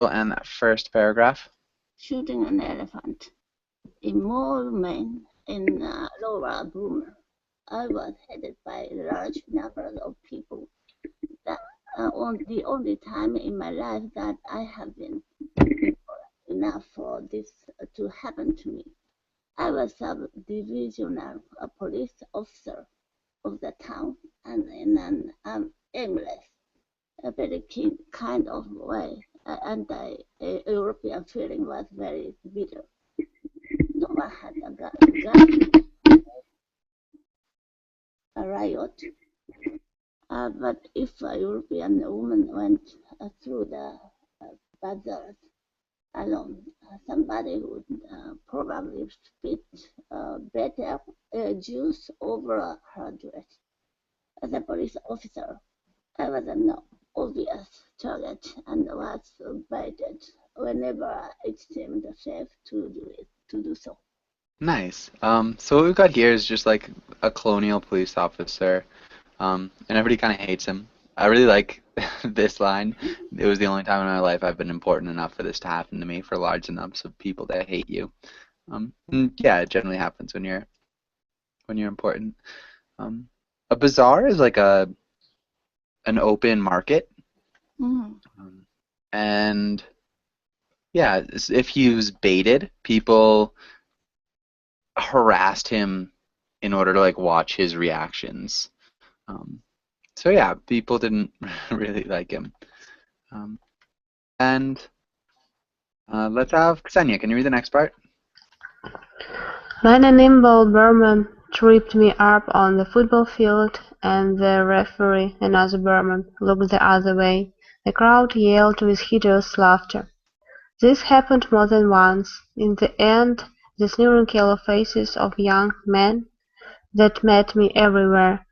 And that first paragraph. Shooting an elephant. Involvement in Laura Boomer. I was headed by large numbers of people. That the only time in my life that I have been enough for this to happen to me. I was sub-divisional police officer of the town, and in an aimless, a very kind of way, anti-European feeling was very bitter. No one had gun, a riot, but if a European woman went through the bazaars alone, somebody would probably spit better juice over her dress. As a police officer, I was an obvious target and was baited whenever it seemed safe to do so. Nice. So what we've got here is just like a colonial police officer, and everybody kind of hates him. I really like this line. It was the only time in my life I've been important enough for this to happen to me, for large amounts of people that hate you. And yeah, it generally happens when you're important. Um, a bazaar is like an open market, Mm-hmm. and yeah, if he was baited, people harassed him in order to like watch his reactions. Um, so yeah, people didn't really like him. Um, and let's have Ksenia. Can you read the next part? When a nimble Burman tripped me up on the football field and the referee, another Burman, looked the other way, the crowd yelled with hideous laughter. This happened more than once. In the end, the sneering yellow faces of young men that met me everywhere,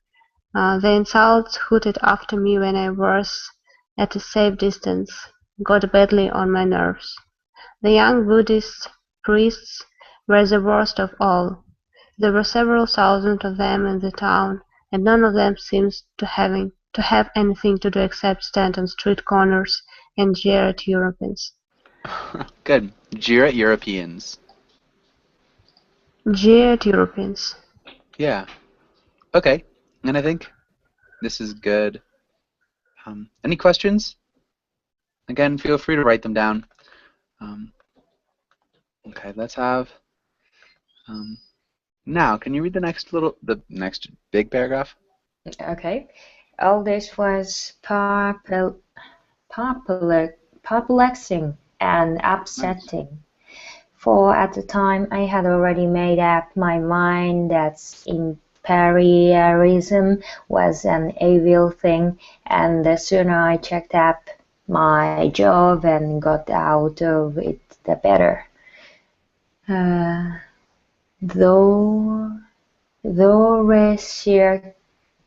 the insults hooted after me when I was at a safe distance, got badly on my nerves. The young Buddhist priests were the worst of all. There were several thousand of them in the town, and none of them seemed to have anything to do except stand on street corners and jeer at Europeans. Good. Jeer at Europeans. Jeer at Europeans. Yeah. Okay. And I think this is good. Any questions? Again, feel free to write them down. Um, okay, let's have. Um, now, can you read the next big paragraph? Okay. All this was perplexing and Nice. upsetting, for at the time I had already made up my mind that imperialism was an evil thing, and the sooner I checked up my job and got out of it, the better. Uh, though, though racial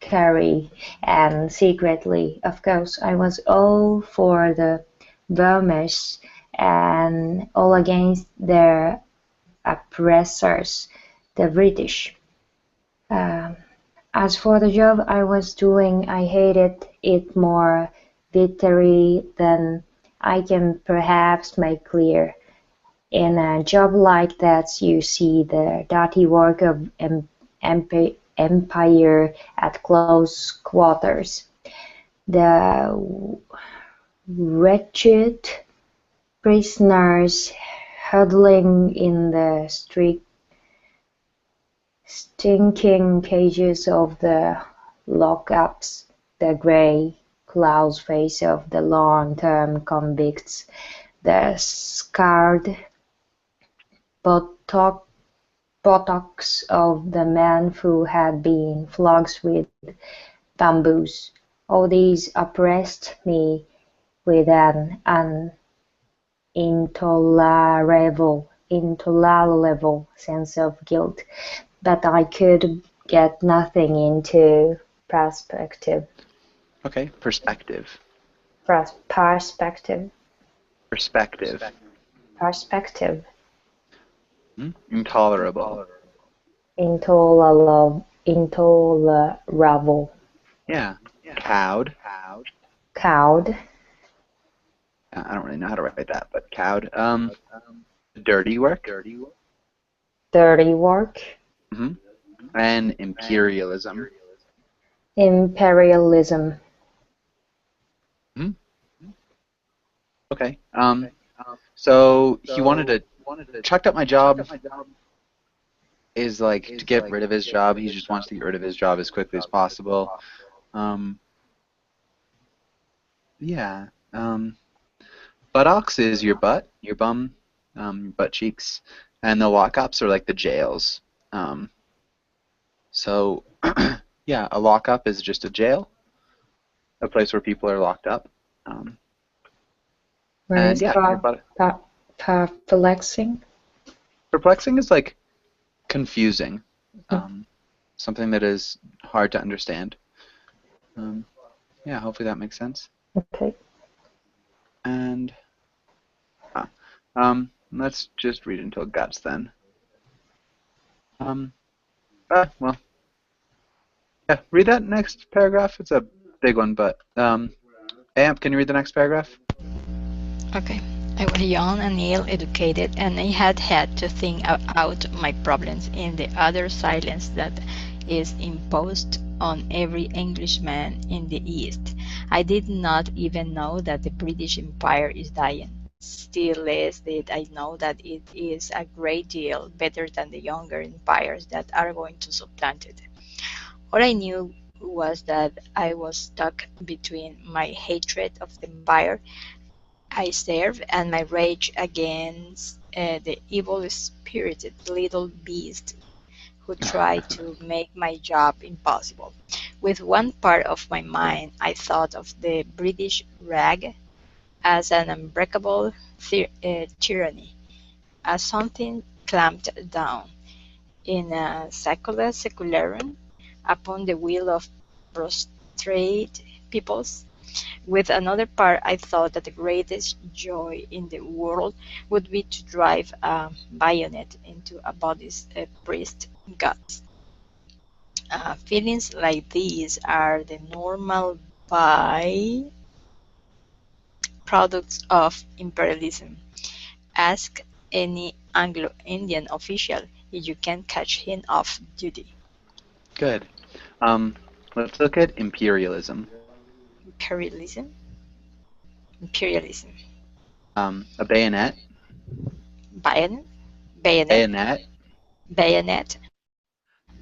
carry, and secretly, of course, I was all for the Burmese and all against their oppressors, the British. Um, as for the job I was doing, I hated it more bitterly than I can perhaps make clear. In a job like that, you see the dirty work of empire at close quarters. The wretched prisoners huddling in the stinking cages of the lockups, the grey cloud face of the long-term convicts, the scarred buttocks of the men who had been flogged with bamboos. All these oppressed me with an intolerable sense of guilt, but I could get nothing into perspective. Okay, perspective. Perspective. Perspective. Perspective. Intolerable. Intolerable. Yeah. Cowed. Cowed. I don't really know how to write that, but cowed. Dirty work. Dirty work. hmm And imperialism. Imperialism. hmm Okay. So he wanted to checked up my job is like to get rid of his job. He just wants to get rid of his job as quickly as possible. Um, yeah. Buttocks is your butt, your bum, your butt cheeks, and the lockups are like the jails. So yeah, a lockup is just a jail, a place where people are locked up. Where And is yeah, your butt. perplexing? Perplexing is like confusing, something that is hard to understand. Yeah, hopefully that makes sense. Okay. And let's just read until guts then. Well, yeah, read that next paragraph. It's a big one, but Amp, can you read the next paragraph? Okay. I was young and ill-educated, and I had to think out my problems in the utter silence that is imposed on every Englishman in the East. I did not even know that the British Empire is dying. Still less did I know that it is a great deal better than the younger empires that are going to supplant it. All I knew was that I was stuck between my hatred of the empire I serve and my rage against the evil-spirited little beast who tried to make my job impossible. With one part of my mind, I thought of the British Rag as an unbreakable tyranny, as something clamped down in a secula secularum upon the will of prostrate peoples. With another part, I thought that the greatest joy in the world would be to drive a bayonet into a body's priest guts. Feelings like these are the normal by products of imperialism. Ask any Anglo-Indian official if you can catch him off duty. Good. Let's look at imperialism. Imperialism? Imperialism. A bayonet. Bayonet? Bayonet? Bayonet. Bayonet.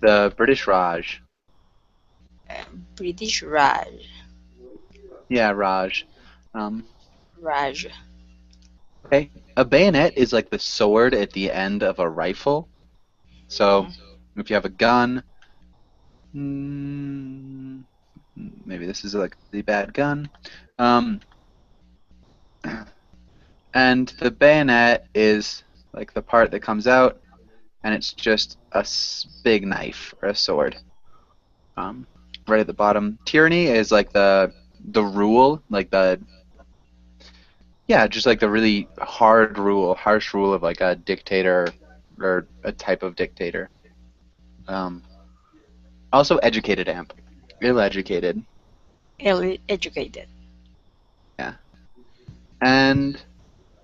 The British Raj. British Raj. Yeah, Raj. Raj. Okay. A bayonet is like the sword at the end of a rifle. So if you have a gun, maybe this is like a really bad gun. And the bayonet is like the part that comes out, and it's just a big knife or a sword. Right at the bottom. Tyranny is like the rule, like just like the really harsh rule of like a dictator or a type of dictator. Also educated amp. Ill-educated. Ill-educated. Yeah. And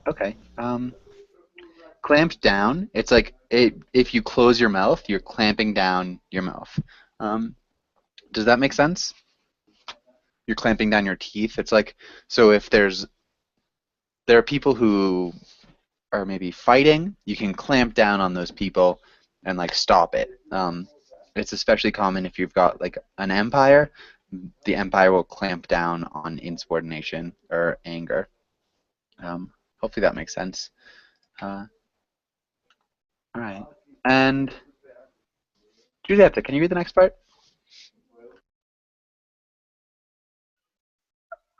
okay. Clamped down. It's like if you close your mouth, you're clamping down your mouth. Does that make sense? You're clamping down your teeth. It's like, so if there are people who are maybe fighting, you can clamp down on those people and like stop it. It's especially common if you've got like an empire. The empire will clamp down on insubordination or anger. Hopefully that makes sense. All right. And Giulietta, can you read the next part?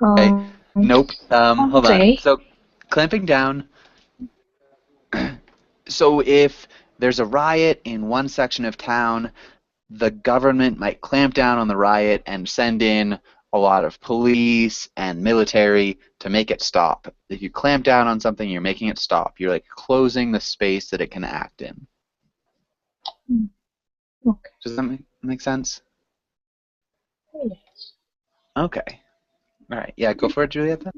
Okay. Nope. Hold on. So clamping down. So if there's a riot in one section of town, the government might clamp down on the riot and send in a lot of police and military to make it stop. If you clamp down on something, you're making it stop. You're like closing the space that it can act in. Okay. Does that make sense? Yes. Okay. All right. Yeah, go for it, Julieta.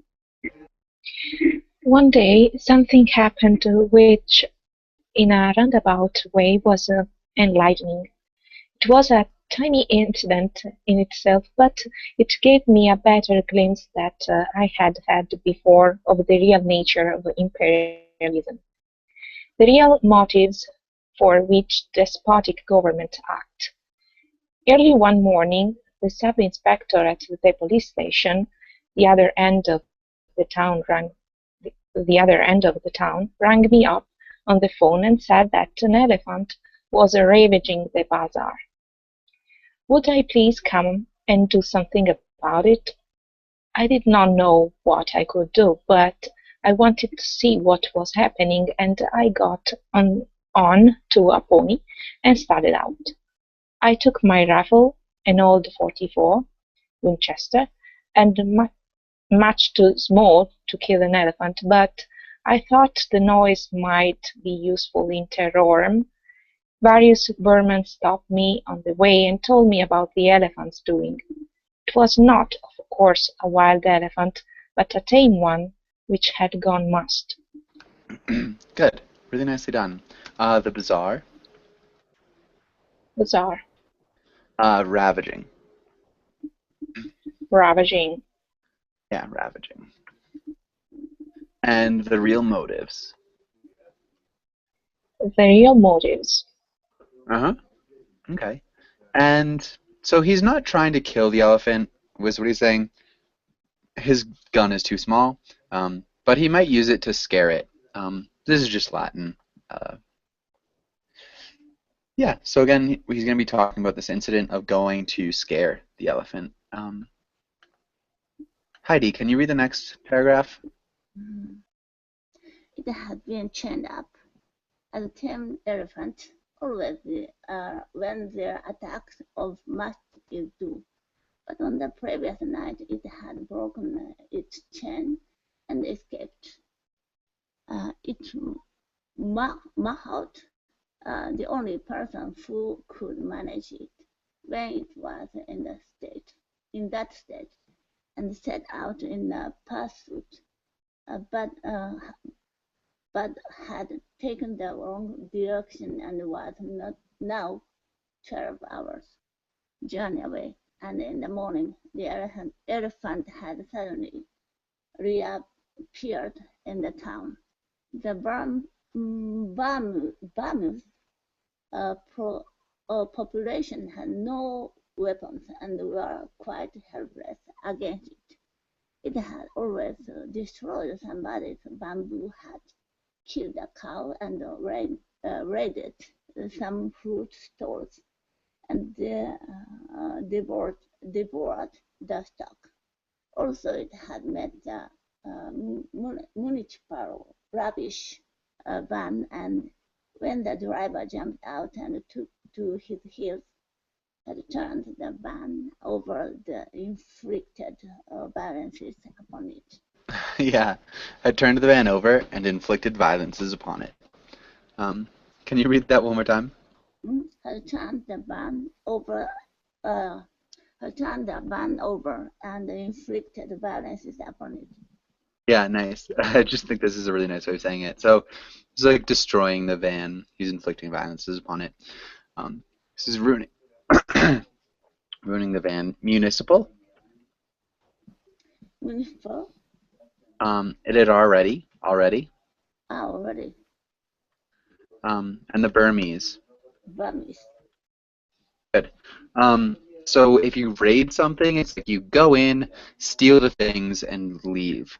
One day something happened which, in a roundabout way, was enlightening. It was a tiny incident in itself, but it gave me a better glimpse than I had had before of the real nature of imperialism, the real motives for which despotic governments act. Early one morning, the sub-inspector at the police station, the other end of the town rang rang me up on the phone and said that an elephant was ravaging the bazaar. Would I please come and do something about it? I did not know what I could do, but I wanted to see what was happening, and I got on to a pony and started out. I took my rifle, an old 44 Winchester, and much too small to kill an elephant, but I thought the noise might be useful in terrorem. Various Burmen stopped me on the way and told me about the elephant's doing. It was not, of course, a wild elephant, but a tame one which had gone must. Good. Really nicely done. The bazaar. Bizarre, Ravaging. ravaging, Yeah, ravaging. And the real motives. the real motives. Uh-huh. Okay. And so he's not trying to kill the elephant, was what he's saying. His gun is too small, but he might use it to scare it. This is just Latin. Yeah, so again, he's going to be talking about this incident of going to scare the elephant. Heidi, can you read the next paragraph? It had been chained up as a tame elephant, always when their attacks of must is due. But on the previous night, it had broken its chain and escaped. It Mahout, the only person who could manage it when it was in that state, and set out in a pursuit, but had taken the wrong direction and was not now 12 hours journey away. And in the morning, the elephant had suddenly reappeared in the town. The Burmese population had no weapons and were quite helpless against it. It had always destroyed somebody's bamboo hut, killed a cow, and raided some fruit stores, and devoured the stock. Also, it had met the municipal rubbish van, and when the driver jumped out and took to his heels, had turned the van over the inflicted violences upon it. Yeah, had turned the van over and inflicted violences upon it. Can you read that one more time? Had turned the van over. And inflicted violences upon it. Yeah, nice. I just think this is a really nice way of saying it. So it's like destroying the van. He's inflicting violences upon it. This is ruining ruining the van. Municipal. Municipal. It had already. Already. And the Burmese. Burmese. Good. So if you raid something, it's like you go in, steal the things, and leave.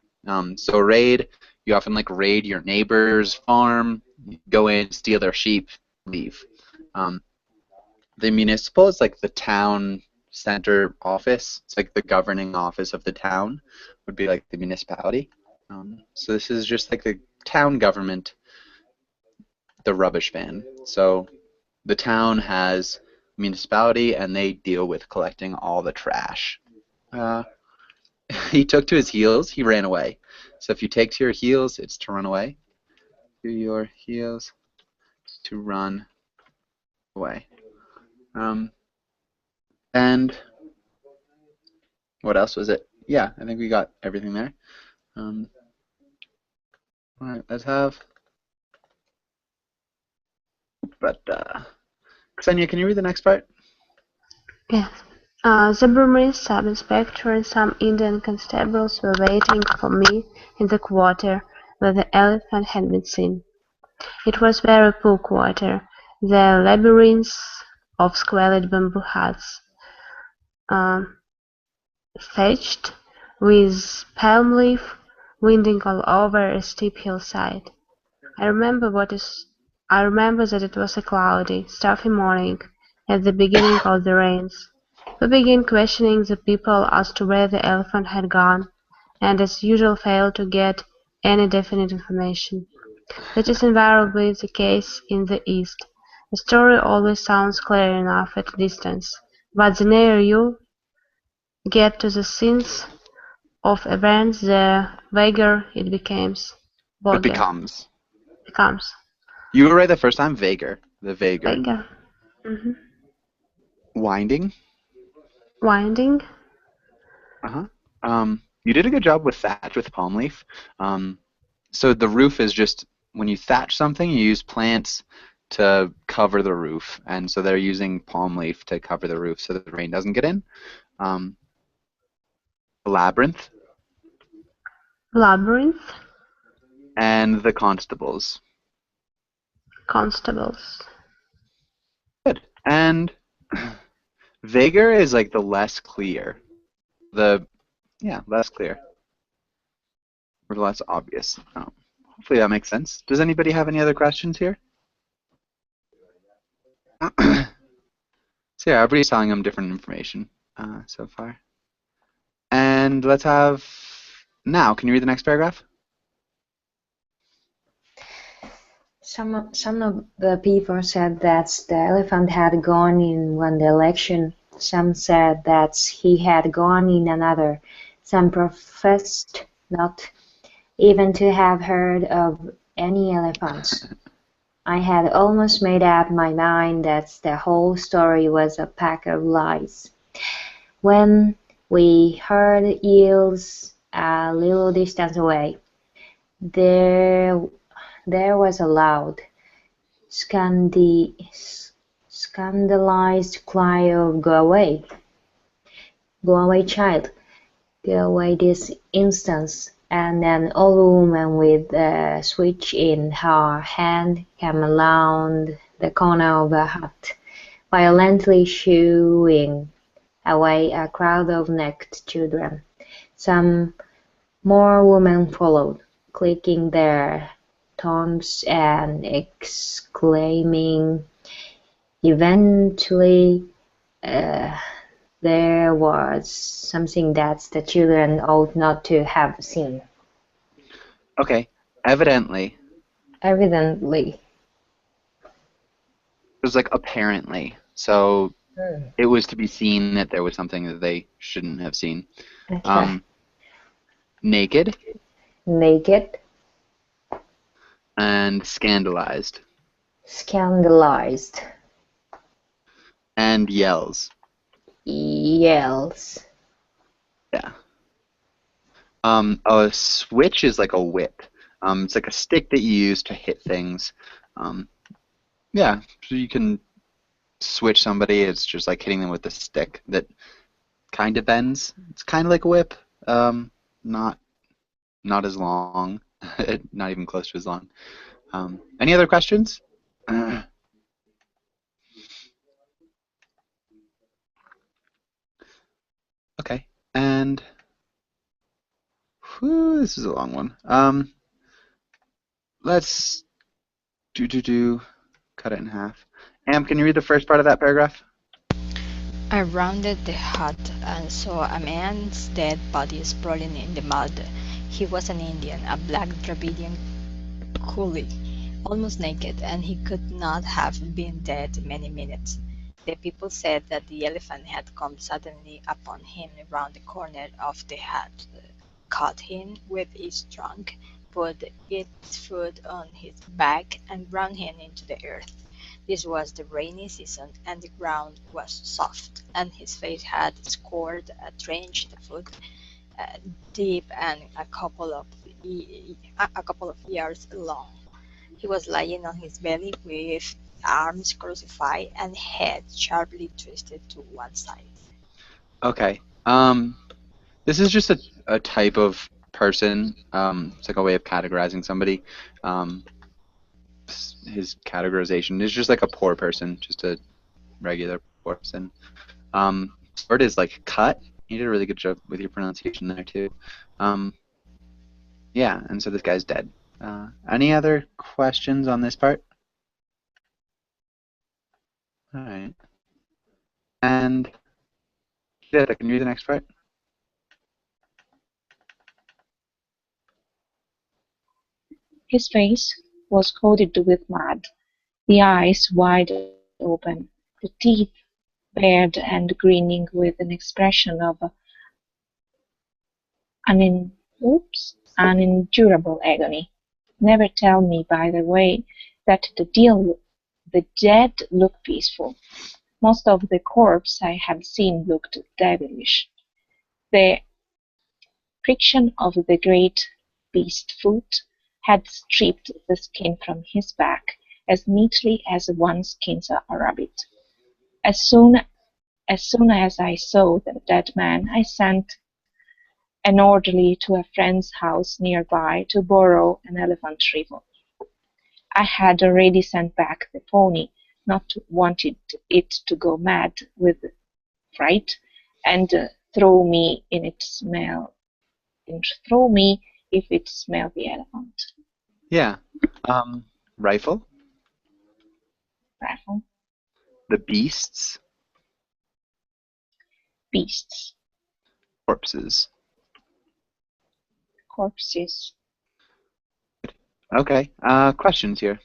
So raid, you often like raid your neighbor's farm, go in, steal their sheep, leave. The municipal is like the town center office. It's like the governing office of the town would be like the municipality. So this is just like the town government, the rubbish van. So the town has municipality and they deal with collecting all the trash. He took to his heels, he ran away. So if you take to your heels, it's to run away. To your heels, to run away. And what else was it? Yeah, I think we got everything there. All right, let's have. But Ksenia, can you read the next part? Yes. The Burmese sub-inspector and some Indian constables were waiting for me in the quarter where the elephant had been seen. It was very poor quarter, the labyrinths of squalid bamboo huts, thatched with palm leaf, winding all over a steep hillside. I remember that it was a cloudy, stuffy morning, at the beginning of the rains. We began questioning the people as to where the elephant had gone, and as usual failed to get any definite information. That is invariably the case in the East. A story always sounds clear enough at a distance, but the nearer you get to the scenes of events, the vaguer it becomes. It becomes. Becomes. You were right the first time. Vaguer. The vaguer. Vaguer. Mm-hmm. Winding. Winding. You did a good job with thatch with palm leaf. So the roof is just when you thatch something, you use plants to cover the roof, and so they're using palm leaf to cover the roof so that the rain doesn't get in. Labyrinth. Labyrinth. And the constables. Constables. Good. And vaguer is like the less clear. Less clear. Or less obvious. Hopefully that makes sense. Does anybody have any other questions here? So yeah, everybody's telling them different information so far. And let's have now. Can you read the next paragraph? Some of the people said that the elephant had gone in one direction. Some said that he had gone in another. Some professed not even to have heard of any elephants. I had almost made up my mind that the whole story was a pack of lies, when we heard yells a little distance away. There was a loud, scandalized cry of "Go away! Go away, child! Go away this instant!" And an old woman with a switch in her hand came around the corner of the hut, violently shooing away a crowd of naked children. Some more women followed, clicking their tongues and exclaiming. Eventually, there was something that the children ought not to have seen. Okay. Evidently. Evidently. It was like apparently. So it was to be seen that there was something that they shouldn't have seen. Okay. Naked. Naked. And scandalized. Scandalized. And yells. Yells. Yeah. A switch is like a whip. It's like a stick that you use to hit things. Yeah, so you can switch somebody. It's just like hitting them with a stick that kind of bends. It's kind of like a whip. Not as long. Not even close to as long. Any other questions? Okay, and this is a long one. Let's cut it in half. Am, can you read the first part of that paragraph? I rounded the hut and saw a man's dead body sprawling in the mud. He was an Indian, a black Dravidian coolie, almost naked, and he could not have been dead many minutes. The people said that the elephant had come suddenly upon him round the corner of the hut, caught him with its trunk, put its foot on his back, and ground him into the earth. This was the rainy season, and the ground was soft, and his face had scored a trench foot deep and a couple of a couple of yards long. He was lying on his belly with arms crucified and head sharply twisted to one side. Okay. This is just a type of person. It's like a way of categorizing somebody. Um, his categorization is just like a poor person, just a regular person. Word is like cut. You did a really good job with your pronunciation there too. Yeah, and so this guy's dead. Any other questions on this part? All right. And yeah, can you read the next part? His face was coated with mud, the eyes wide open, the teeth bared and grinning with an expression of unendurable agony. Never tell me, by the way, that the dead look peaceful. Most of the corpses I have seen looked devilish. The friction of the great beast's foot had stripped the skin from his back as neatly as one skins a rabbit. As soon as I saw the dead man, I sent an orderly to a friend's house near by to borrow an elephant rifle. I had already sent back the pony, not wanting it to go mad with fright and throw me if it smelled the elephant. Yeah. Rifle, Rifle, the beasts, beasts, corpses. corpses. Okay. Questions here.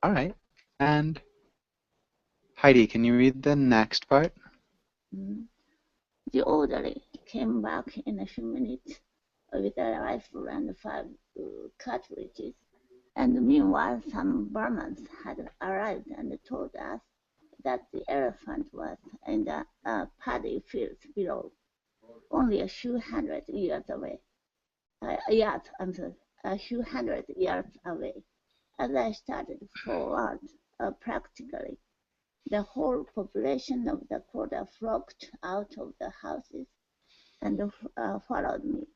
All right. And Heidi, can you read the next part? The orderly came back in a few minutes with a rifle and 5 cartridges, and meanwhile some Burmans had arrived and told us that the elephant was in the paddy fields below, only a few hundred yards away. A few hundred yards away. As I started forward, practically the whole population of the quarter flocked out of the houses and followed me.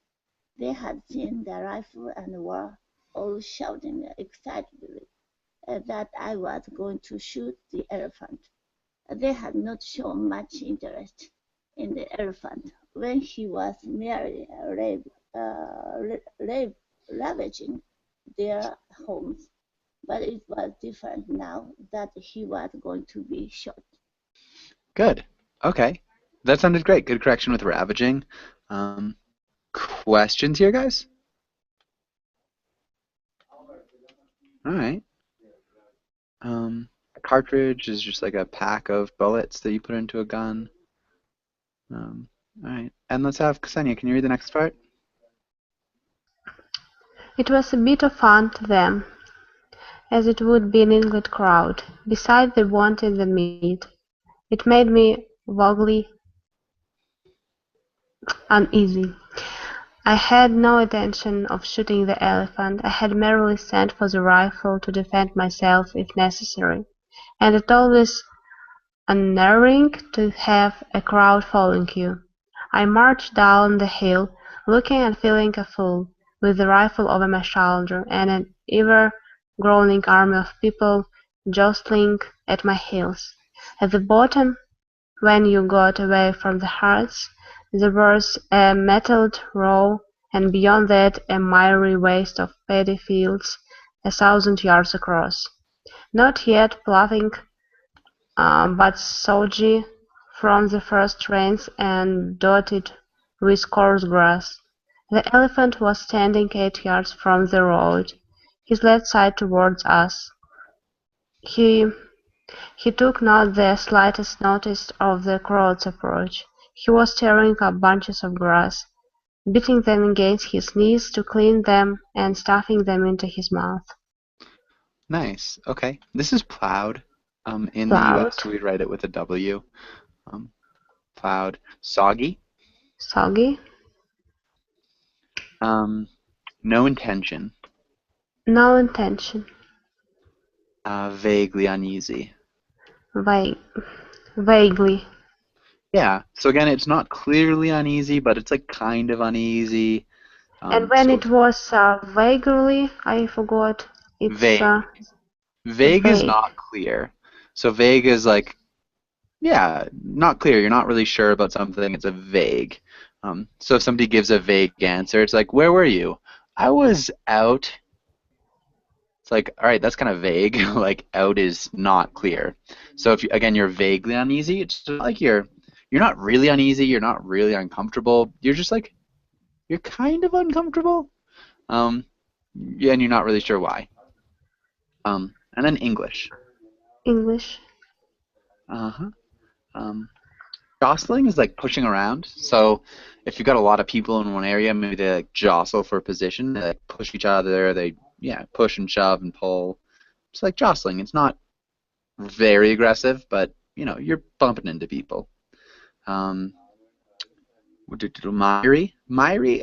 They had seen the rifle and were all shouting excitedly that I was going to shoot the elephant. They had not shown much interest in the elephant when he was merely ravaging their homes, but it was different now that he was going to be shot. Good. Okay. That sounded great. Good correction with ravaging. Questions here, guys? All right. A cartridge is just like a pack of bullets that you put into a gun. All right. And let's have Ksenia. Can you read the next part? It was a bit of fun to them, as it would be an English crowd. Besides, they wanted the meat. It made me vaguely uneasy. I had no intention of shooting the elephant. I had merely sent for the rifle to defend myself if necessary, and it always unnerving to have a crowd following you. I marched down the hill, looking and feeling a fool, with the rifle over my shoulder, and an ever-growing army of people jostling at my heels. At the bottom, when you got away from the huts, there was a metalled row, and beyond that a miry waste of paddy fields 1,000 yards across. Not yet ploughing, but soggy from the first rains and dotted with coarse grass. The elephant was standing 8 yards from the road, his left side towards us. He took not the slightest notice of the crowd's approach. He was tearing up bunches of grass, beating them against his knees to clean them, and stuffing them into his mouth. Nice. Okay. This is plowed. In the Cloud. US, we write it with a W. Cloud. Soggy. Soggy. No intention. No intention. Vaguely uneasy. Vaguely. Yeah. So again, it's not clearly uneasy, but it's like kind of uneasy. And when So it was vaguely, I forgot. It's vague. Vague is vague. not clear. So vague is like, yeah, not clear. You're not really sure about something. It's a vague. So if somebody gives a vague answer, it's like, where were you? I was out. It's like, all right, that's kind of vague. Like, out is not clear. So if you, again, you're vaguely uneasy, it's not like you're not really uneasy. You're not really uncomfortable. You're just like, you're kind of uncomfortable. Yeah, and you're not really sure why. And then English. English. Jostling is like pushing around. So if you've got a lot of people in one area, maybe they like jostle for position. They like push each other. They push and shove and pull. It's like jostling. It's not very aggressive, but you're bumping into people. Miry.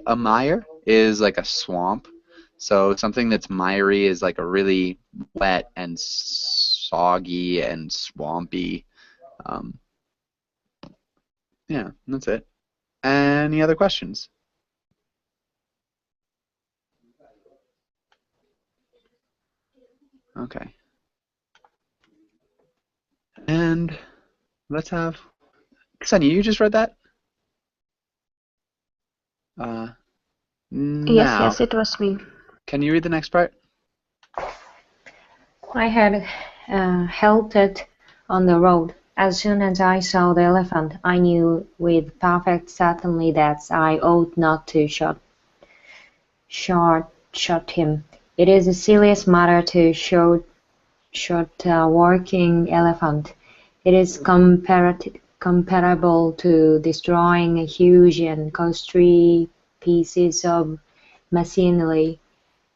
A mire is like a swamp. So something that's miry is like a really wet and soggy and swampy. Yeah, that's it. Any other questions? Okay. And let's have Sunny, you just read that? Now, Yes, it was me. can you read the next part? I had halted on the road. As soon as I saw the elephant, I knew with perfect certainty that I ought not to shot him. It is a serious matter to shoot a working elephant. It is comparable to destroying a huge and costly pieces of machinery,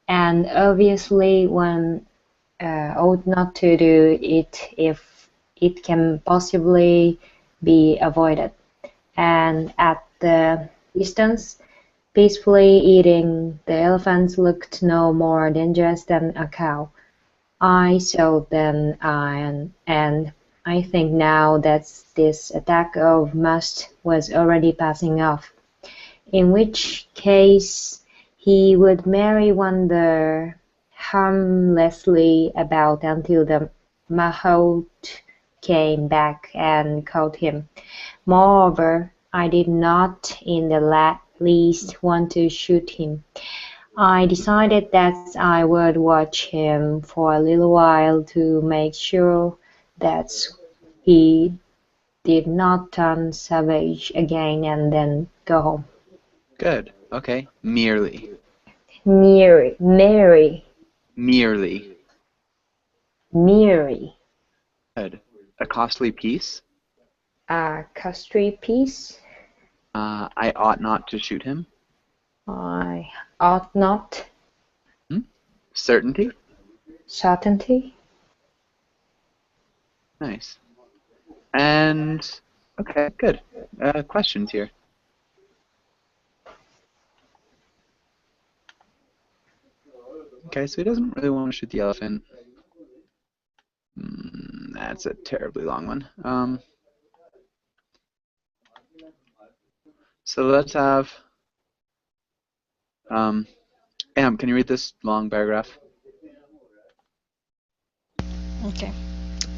and obviously one ought not to do it if it can possibly be avoided. And at the distance, peacefully eating, the elephants looked no more dangerous than a cow. I saw then, and I think now that this attack of must was already passing off, in which case he would merely wander harmlessly about until the mahout came back and caught him. Moreover, I did not in the least want to shoot him. I decided that I would watch him for a little while to make sure that he did not turn savage again and then go home. Good. Okay. Merely. Merely. Merely. Good. A costly piece. A costly piece. I ought not to shoot him. I ought not. Certainty. Certainty. Nice. And okay, good. Questions here. Okay, so he doesn't really want to shoot the elephant. That's a terribly long one. So let's have Am, can you read this long paragraph? Okay.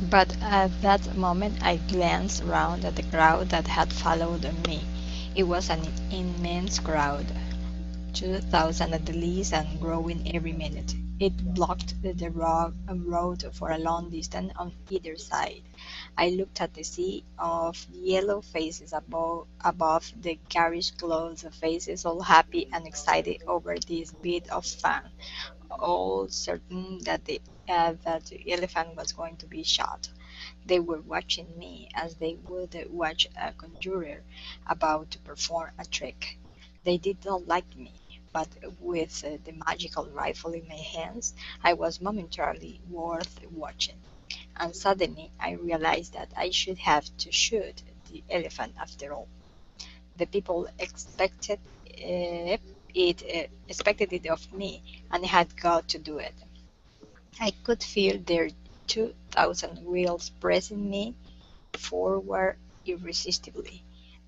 But at that moment I glanced round at the crowd that had followed me. It was an immense crowd, 2,000 at the least, and growing every minute. It blocked the road for a long distance on either side. I looked at the sea of yellow faces above the garish-clothed faces, all happy and excited over this bit of fun, all certain that the elephant was going to be shot. They were watching me as they would watch a conjurer about to perform a trick. They did not like me, but with the magical rifle in my hands, I was momentarily worth watching. and suddenly I realized that I should have to shoot the elephant after all. The people expected it of me, and I had got to do it. I could feel their 2,000 wheels pressing me forward irresistibly,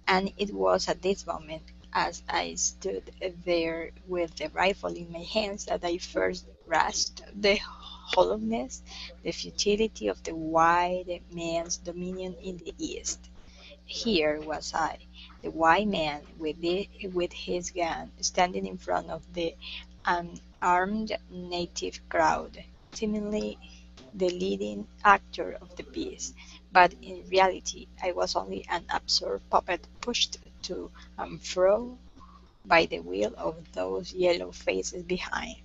and it was at this moment, as I stood there with the rifle in my hands, that I first grasped the hollowness, the futility of the white man's dominion in the East. Here was I, the white man with his gun, standing in front of the unarmed native crowd, seemingly the leading actor of the piece, but in reality I was only an absurd puppet pushed to and fro by the will of those yellow faces behind.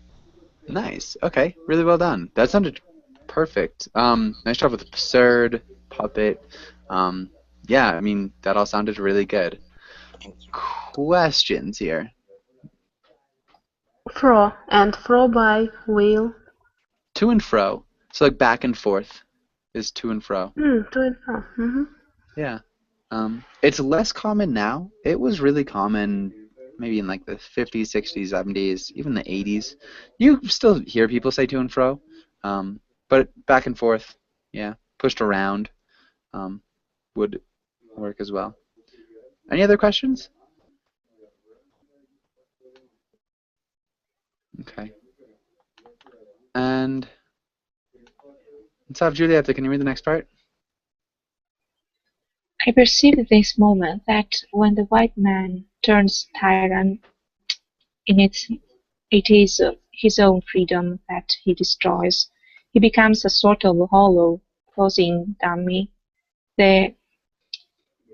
Nice. Okay. Really well done. That sounded perfect. Nice job with absurd, puppet. Um, yeah, I mean, that all sounded really good. Thank you. Questions here. Fro and fro by wheel. To and fro. So like back and forth is to and fro. To and fro. Yeah. It's less common now. It was really common maybe in like the 50s, 60s, 70s, even the 80s. You still hear people say to and fro. But back and forth, yeah, pushed around would work as well. Any other questions? Okay. And let's have Julieta. Can you read the next part? I perceive this moment that when the white man turns tyrant, in it is his own freedom that he destroys. He becomes a sort of hollow, posing dummy, the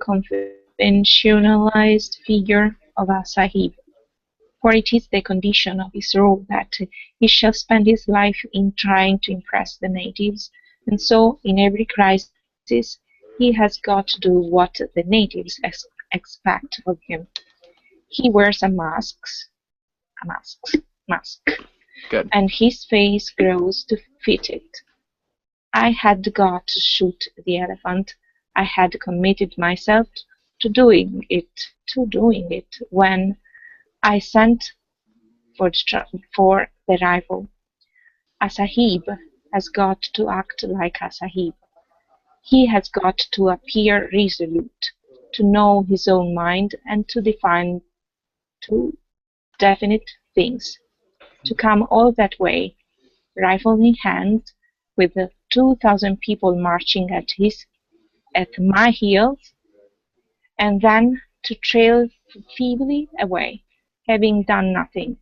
conventionalized figure of a sahib. For it is the condition of his rule that he shall spend his life in trying to impress the natives, and so in every crisis he has got to do what the natives expect of him. He wears a mask, Good. and his face grows to fit it. I had got to shoot the elephant. I had committed myself to doing it when I sent for the rifle. A Sahib has got to act like a Sahib. He has got to appear resolute, to know his own mind, and to define two definite things. To come all that way, rifle in hand, with the 2,000 people marching at my heels, and then to trail feebly away, having done nothing.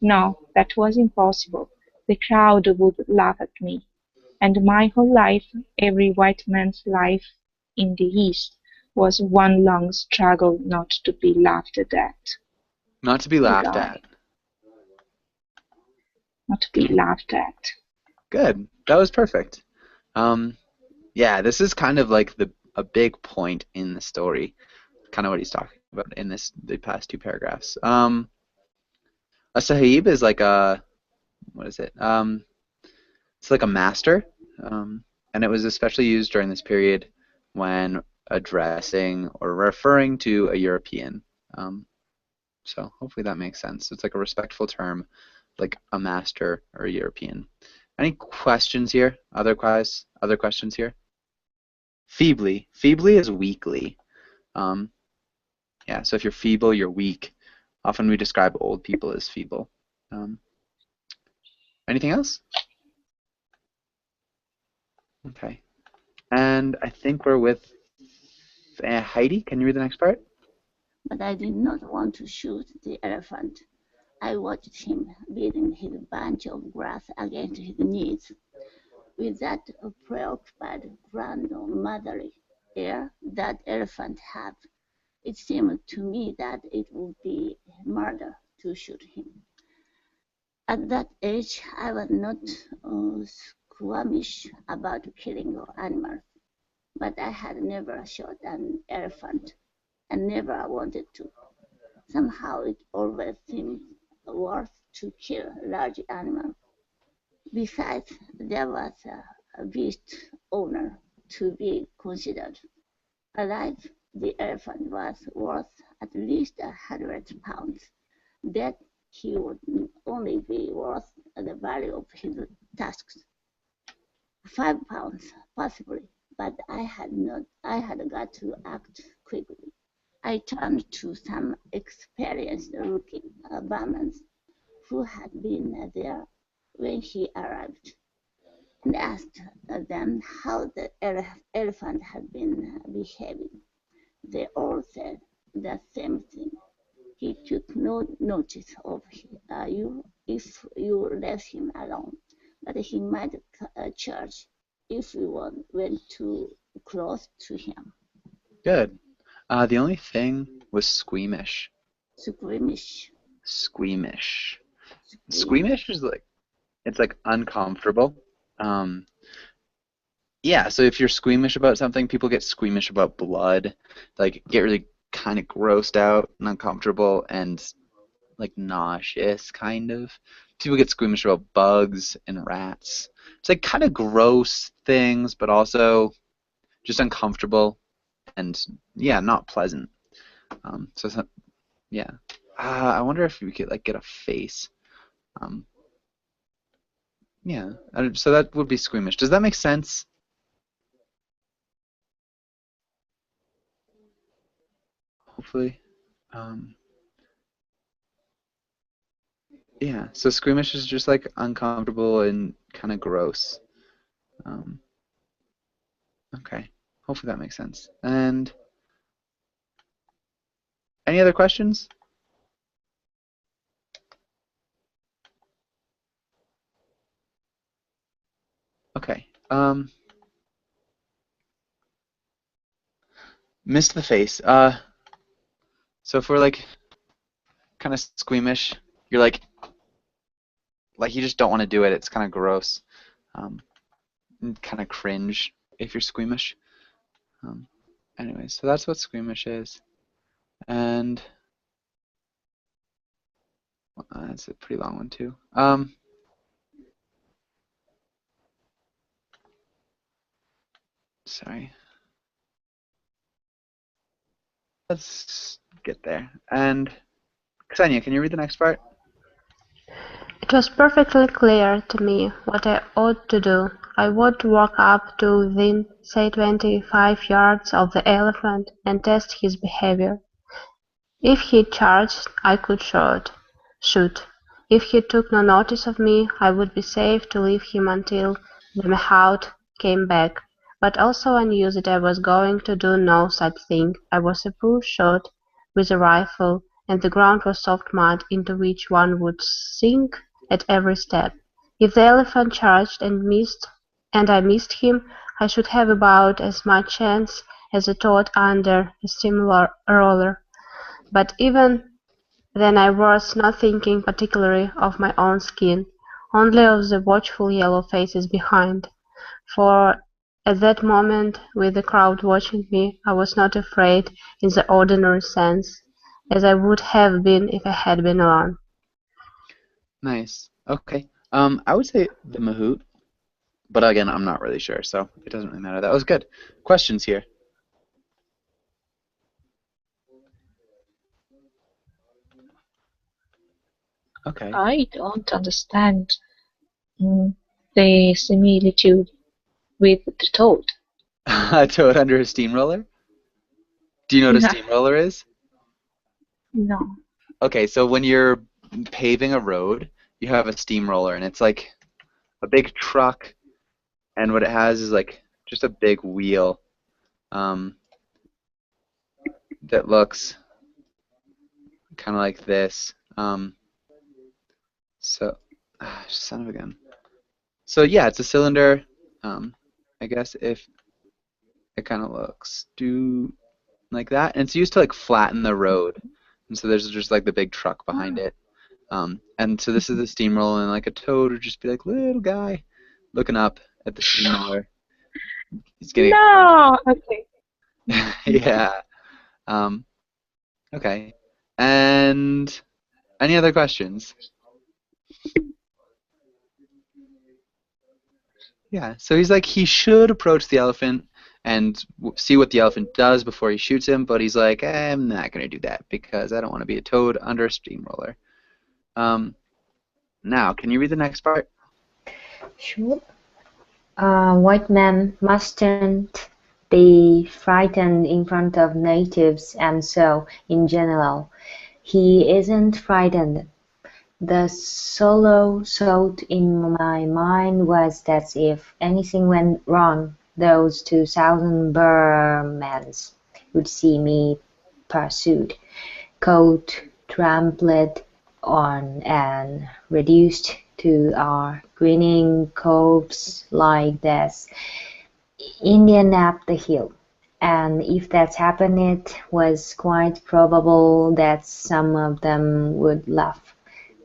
No, that was impossible. The crowd would laugh at me. And my whole life, every white man's life in the East, was one long struggle not to be laughed at. Not to be You laughed die. at. Not to be laughed at. Good. That was perfect. Yeah, this is kind of like a big point in the story. Kind of what he's talking about in the past two paragraphs. A sahib is like what is it? It's like a master, and it was especially used during this period when addressing or referring to a European. So hopefully that makes sense. It's like a respectful term, like a master or a European. Any questions here? Other questions here? Feebly. Feebly is weakly. Yeah, so if you're feeble, you're weak. Often we describe old people as feeble. Anything else? Okay. And I think we're with Heidi. Can you read the next part? But I did not want to shoot the elephant. I watched him beating his bunch of grass against his knees with that preoccupied grandmotherly air that elephants have. It seemed to me that it would be murder to shoot him. At that age, I was not squeamish about killing animals, but I had never shot an elephant and never wanted to. Somehow it always seemed worth to kill large animals. Besides, there was a beast owner to be considered. Alive, the elephant was worth at least 100 pounds. That he would only be worth the value of his tusks. 5 pounds, possibly, but I had got to act quickly. I turned to some experienced-looking barmen who had been there when he arrived, and asked them how the elephant had been behaving. They all said the same thing. He took no notice of you if you left him alone, but he might charge if you went too close to him. Good. The only thing was squeamish. Squeamish. Squeamish. Squeamish is like, it's like uncomfortable. Yeah, so if you're squeamish about something, people get squeamish about blood, like get really kind of grossed out and uncomfortable and like nauseous, kind of. People get squeamish about bugs and rats. It's like kind of gross things, but also just uncomfortable and yeah, not pleasant. Yeah. I wonder if we could like get a face. Yeah. So that would be squeamish. Does that make sense? Hopefully. Yeah. So squeamish is just like uncomfortable and kind of gross. Okay. Hopefully that makes sense. And any other questions? Okay. Missed the face. So if we're like kind of squeamish, you're like you just don't want to do it. It's kind of gross. Kind of cringe if you're squeamish. Anyway, so that's what squeamish is. And that's a pretty long one too. Sorry. Let's get there. And Ksenia, can you read the next part? It was perfectly clear to me what I ought to do. I ought to walk up to within, say 25 yards of the elephant and test his behavior. If he charged, I could shoot. If he took no notice of me, I would be safe to leave him until the mahout came back. But also I knew that I was going to do no such thing. I was a poor shot with a rifle, and the ground was soft mud into which one would sink at every step. If the elephant charged and I missed him, I should have about as much chance as a toad under a steamroller. But even then I was not thinking particularly of my own skin, only of the watchful yellow faces behind. For at that moment, with the crowd watching me, I was not afraid in the ordinary sense, as I would have been if I had been alone. Nice. Okay. I would say the mahout, but again, I'm not really sure, so it doesn't really matter. That was good. Questions here? Okay. I don't understand the similitude with the toad. A toad under a steamroller? Do you know what a No. steamroller is? No. Okay, so when you're paving a road, you have a steamroller, and it's like a big truck, and what it has is like just a big wheel that looks kind of like this. Son of a gun. So yeah, it's a cylinder. I guess if it kind of looks like that, and it's used to like flatten the road, and so there's just like the big truck behind it. And so this is the steamroller, and like a toad would just be like little guy looking up at the steamroller. He's getting No. Okay. yeah. Okay. And any other questions? Yeah, so he's like, he should approach the elephant and see what the elephant does before he shoots him, but he's like, I'm not going to do that because I don't want to be a toad under a steamroller. Now, can you read the next part? Sure. White men mustn't be frightened in front of natives, and so, in general, he isn't frightened. The solo thought in my mind was that if anything went wrong, those 2,000 Burmans would see me pursued, caught, trampled on, and reduced to a grinning corpse like this Indian up the hill. And if that happened, it was quite probable that some of them would laugh.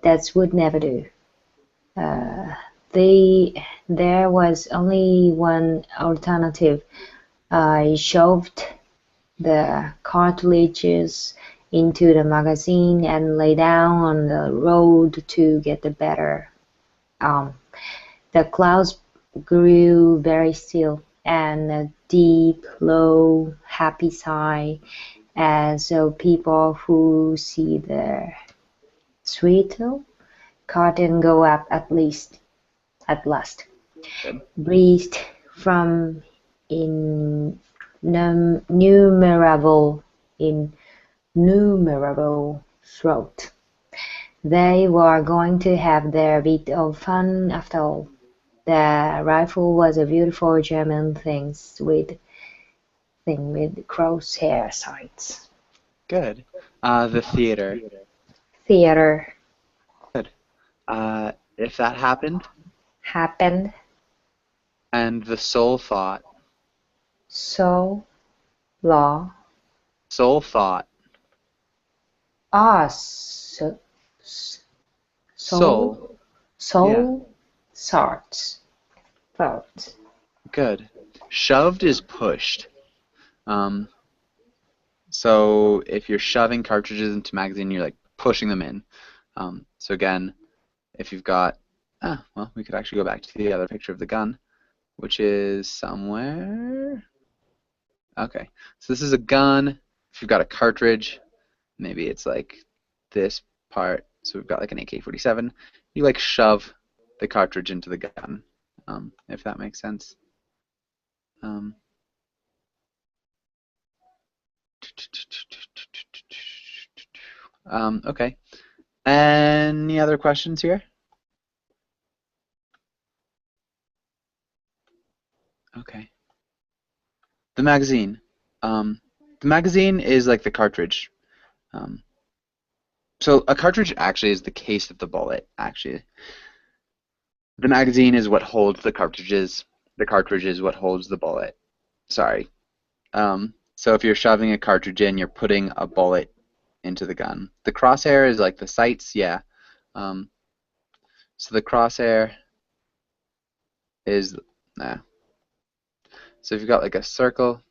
That would never do. There was only one alternative. I shoved the cartridges into the magazine and lay down on the road to get the better arm. The clouds grew very still, and a deep, low, happy sigh, as though people who see the throttle curtain go up at last, Good. breathed from innumerable throat. They were going to have their bit of fun after all. The rifle was a beautiful German thing with crosshair sights. Good. The theater. Theater Good. If that happened, happened, and the soul thought. so law Soul thought. so, Soul. soul thoughts. Good. Shoved is pushed. So if you're shoving cartridges into magazine, you're like pushing them in. So again, if you've got, well, we could actually go back to the other picture of the gun, which is somewhere. Okay, so this is a gun. If you've got a cartridge, maybe it's like this part. So we've got like an AK-47. You like shove the cartridge into the gun, if that makes sense. Okay. Any other questions here? Okay. The magazine. The magazine is like the cartridge. So a cartridge actually is the case of the bullet, actually. The magazine is what holds the cartridges. The cartridge is what holds the bullet. Sorry. So if you're shoving a cartridge in, you're putting a bullet into the gun. The crosshair is like the sights, yeah. So the crosshair is, So if you've got like a circle,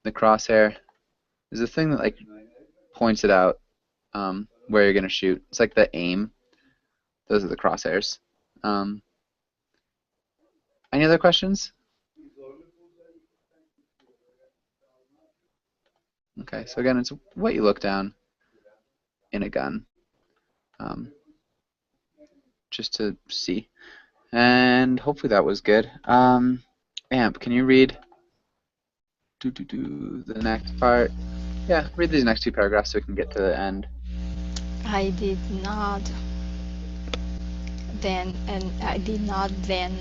the crosshair is the thing that like points it out where you're gonna shoot. It's like the aim. Those are the crosshairs. Any other questions? Okay, so again, it's what you look down in a gun, just to see. And hopefully that was good. Amp, can you read the next part? Yeah, read these next two paragraphs so we can get to the end. I did not then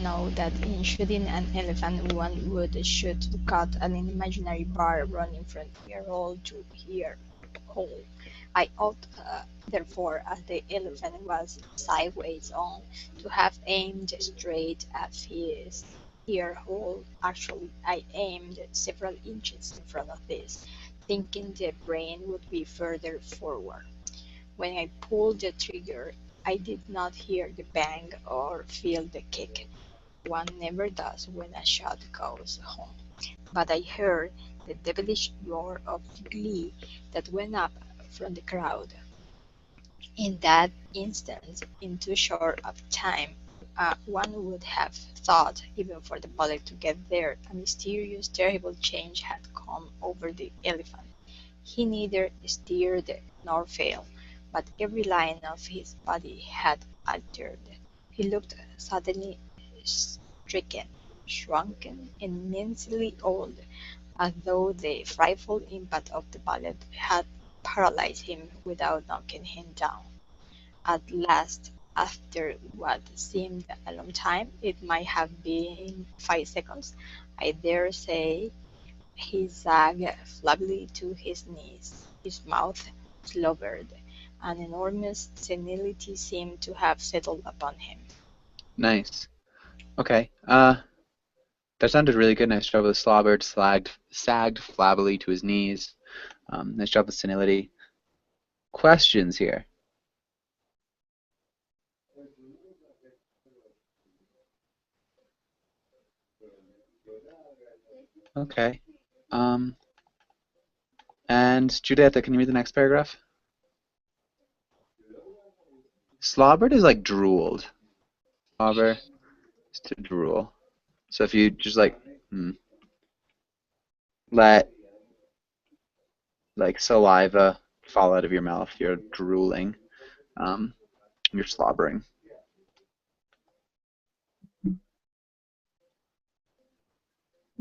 know that in shooting an elephant one would shoot to cut an imaginary bar running from ear hole to ear hole. I ought, therefore, as the elephant was sideways on, to have aimed straight at his ear hole. Actually, I aimed several inches in front of this, thinking the brain would be further forward. When I pulled the trigger, I did not hear the bang or feel the kick. One never does when a shot goes home. But I heard the devilish roar of glee that went up from the crowd. In that instant, in too short of time, One would have thought, even for the bullet to get there, a mysterious, terrible change had come over the elephant. He neither stirred nor fell, but every line of his body had altered. He looked suddenly stricken, shrunken, immensely old, as though the frightful impact of the bullet had paralyzed him without knocking him down. At last, after what seemed a long time, it might have been 5 seconds, I dare say, he sagged flabbily to his knees. His mouth slobbered. An enormous senility seemed to have settled upon him. Nice. Okay. That sounded really good. Nice job with the slobbered, sagged flabbily to his knees. Nice job with senility. Questions here. Okay. And Julieta, can you read the next paragraph? Slobbered is like drooled. Slobber is to drool. So if you just let like saliva fall out of your mouth, you're drooling. You're slobbering.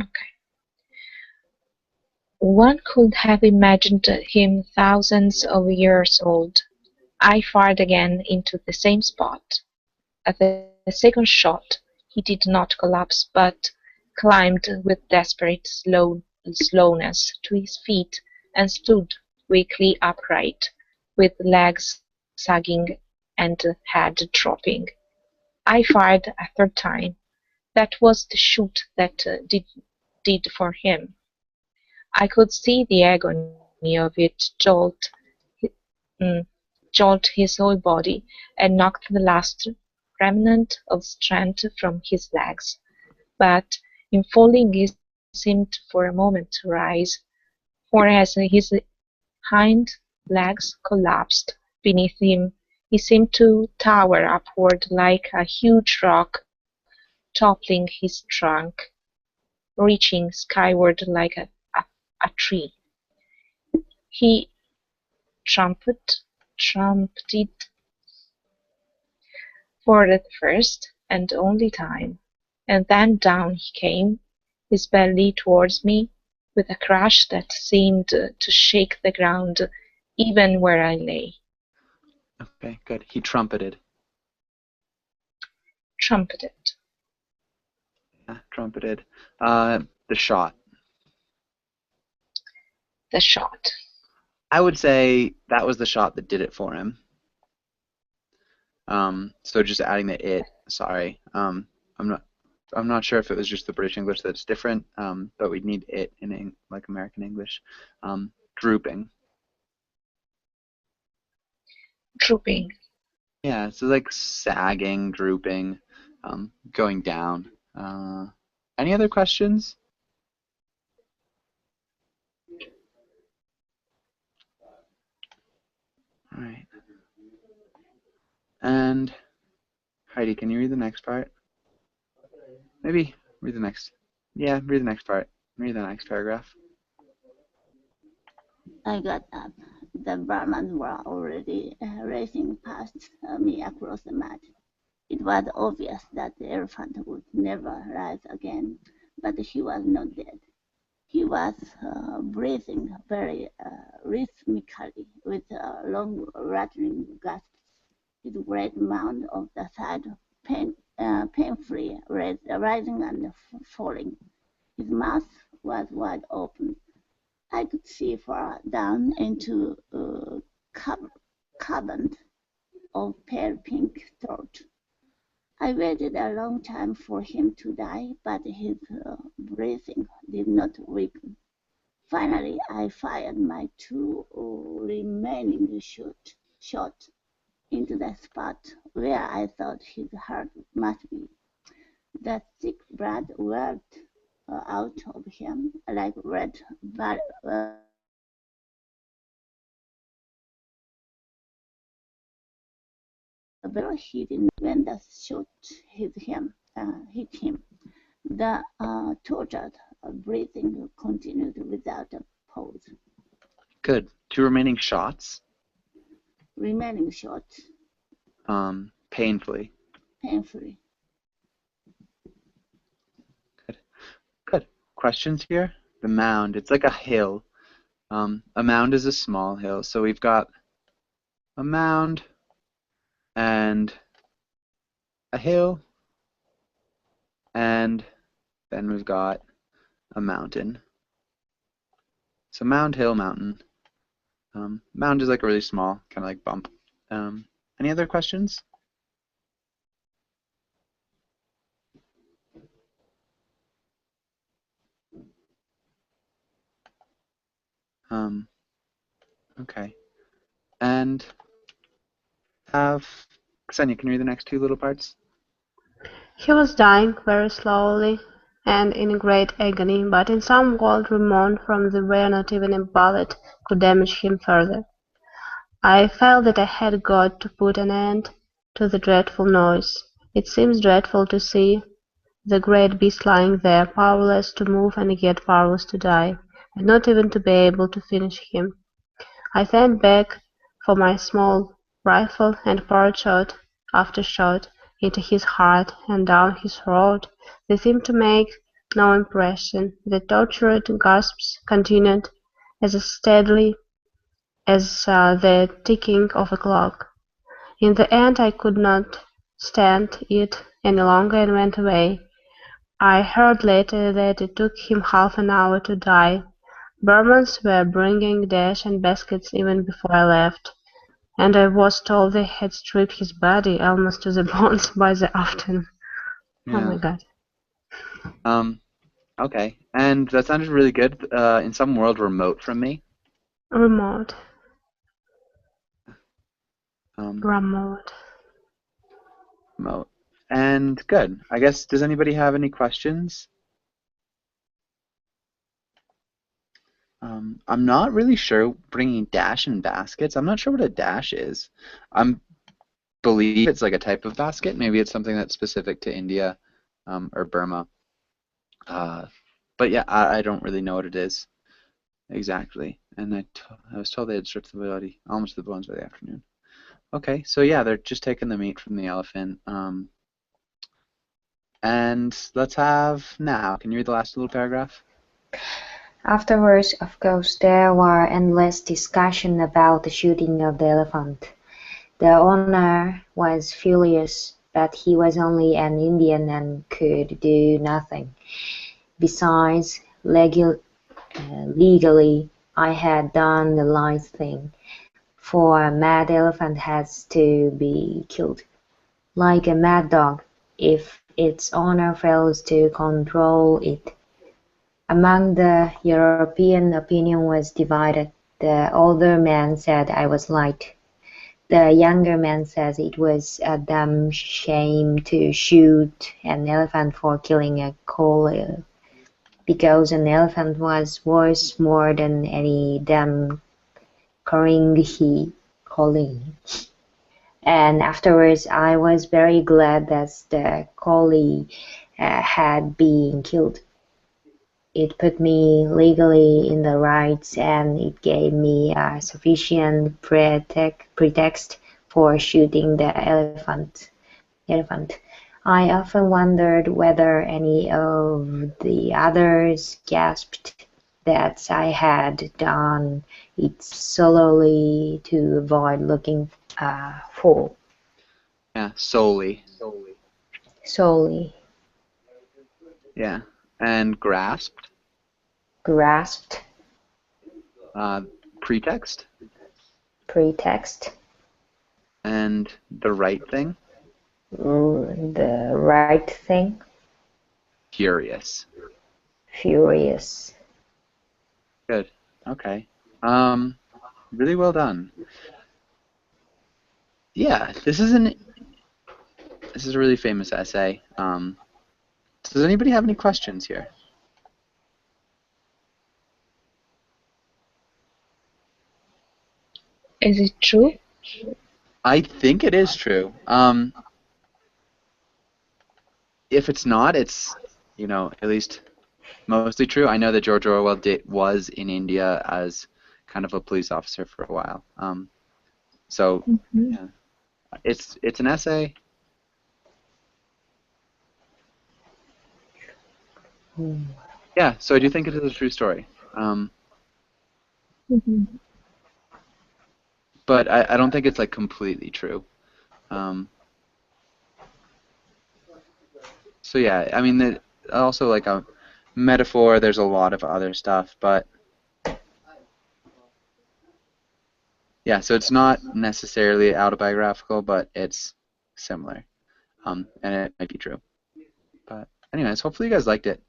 Okay. One could have imagined him thousands of years old. I fired again into the same spot. At the second shot he did not collapse, but climbed with desperate slowness to his feet and stood weakly upright, with legs sagging and head dropping. I fired a third time. That was the shot that did for him. I could see the agony of it mm, jolt his whole body, and knock the last remnant of strength from his legs. But in falling he seemed for a moment to rise, for as his hind legs collapsed beneath him, he seemed to tower upward like a huge rock, toppling his trunk, reaching skyward like a tree. He trumpeted for the first and only time, and then down he came, his belly towards me, with a crash that seemed to shake the ground even where I lay. Okay, good. He trumpeted. Trumpeted. Yeah, trumpeted. The shot. The shot. I would say that was the shot that did it for him. So just adding the it. Sorry. I'm not sure if it was just the British English that's different. But we'd need it in like American English. Drooping. Drooping. Yeah, so like sagging, drooping, going down. Any other questions? All right. And Heidi, can you read the next part? Maybe read the next. Yeah, read the next part. Read the next paragraph. I got up. The Brahmins were already racing past me across the mat. It was obvious that the elephant would never rise again, but he was not dead. He was breathing very rhythmically with long rattling gasps. His great mound of the side painfully rising and falling. His mouth was wide open. I could see far down into a cavern of pale pink throat. I waited a long time for him to die, but his breathing did not weaken. Finally, I fired my two remaining shots into the spot where I thought his heart must be. The thick blood welled out of him like red The bear hit him when the shot hit him. The tortured breathing continued without a pause. Good. 2 remaining shots. Remaining shot, Painfully. painfully. Good. Questions here? The mound. It's like a hill. A mound is a small hill. So we've got a mound and a hill, and then we've got a mountain. So mound, hill, mountain. Mound is like a really small, kind of like bump. Any other questions? Okay. And Ksenia, can you read the next 2 little parts? He was dying very slowly and in great agony, but in some world remote from the where not even a bullet could damage him further. I felt that I had got to put an end to the dreadful noise. It seems dreadful to see the great beast lying there, powerless to move and yet powerless to die, and not even to be able to finish him. I sank back for my small rifle and poured shot after shot into his heart and down his throat. They seemed to make no impression. The tortured gasps continued as steadily as the ticking of a clock. In the end I could not stand it any longer and went away. I heard later that it took him half an hour to die. Burmans were bringing dash and baskets even before I left, and I was told they had stripped his body almost to the bones by the afternoon. Oh my God. Okay. And that sounded really good. In some world remote from me. Remote. Remote. And good. I guess, does anybody have any questions? I'm not really sure bringing dash and baskets. I'm not sure what a dash is. I believe it's like a type of basket. Maybe it's something that's specific to India or Burma. But yeah, I don't really know what it is exactly. And I was told they had stripped the body almost to the bones by the afternoon. Okay, so yeah, they're just taking the meat from the elephant. And let's have now. Can you read the last little paragraph? Afterwards, of course, there were endless discussion about the shooting of the elephant. The owner was furious, but he was only an Indian and could do nothing. Besides, legally, I had done the right thing, for a mad elephant has to be killed. Like a mad dog, if its owner fails to control it. Among the European, opinion was divided. The older man said I was right. The younger man says it was a damn shame to shoot an elephant for killing a coal, because an elephant was worth more than any damn calling. And afterwards I was very glad that the collie had been killed. It put me legally in the rights, and it gave me a sufficient pretext for shooting the elephant. I often wondered whether any of the others gasped that I had done it solely to avoid looking a fool. Yeah, solely. Solely. Yeah. And grasped? Grasped. Pretext? Pretext. And the right thing? The right thing. Furious. Furious. Good. Okay. Really well done. Yeah, this is a really famous essay. Does anybody have any questions here? Is it true? I think it is true. If it's not, it's, at least mostly true. I know that George Orwell was in India as kind of a police officer for a while. So Mhm. yeah, it's an essay. Yeah, so I do think it is a true story. Mhm. But I don't think it's like completely true. Um, so yeah, I mean, also like a metaphor. There's a lot of other stuff, but yeah, so it's not necessarily autobiographical, but it's similar. And it might be true. But anyways, hopefully you guys liked it.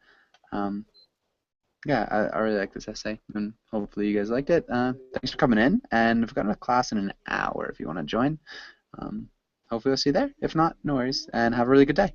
Um, yeah, I really like this essay, and hopefully you guys liked it. Thanks for coming in, and we've got a class in an hour if you want to join. Hopefully I'll see you there. If not, no worries, and have a really good day.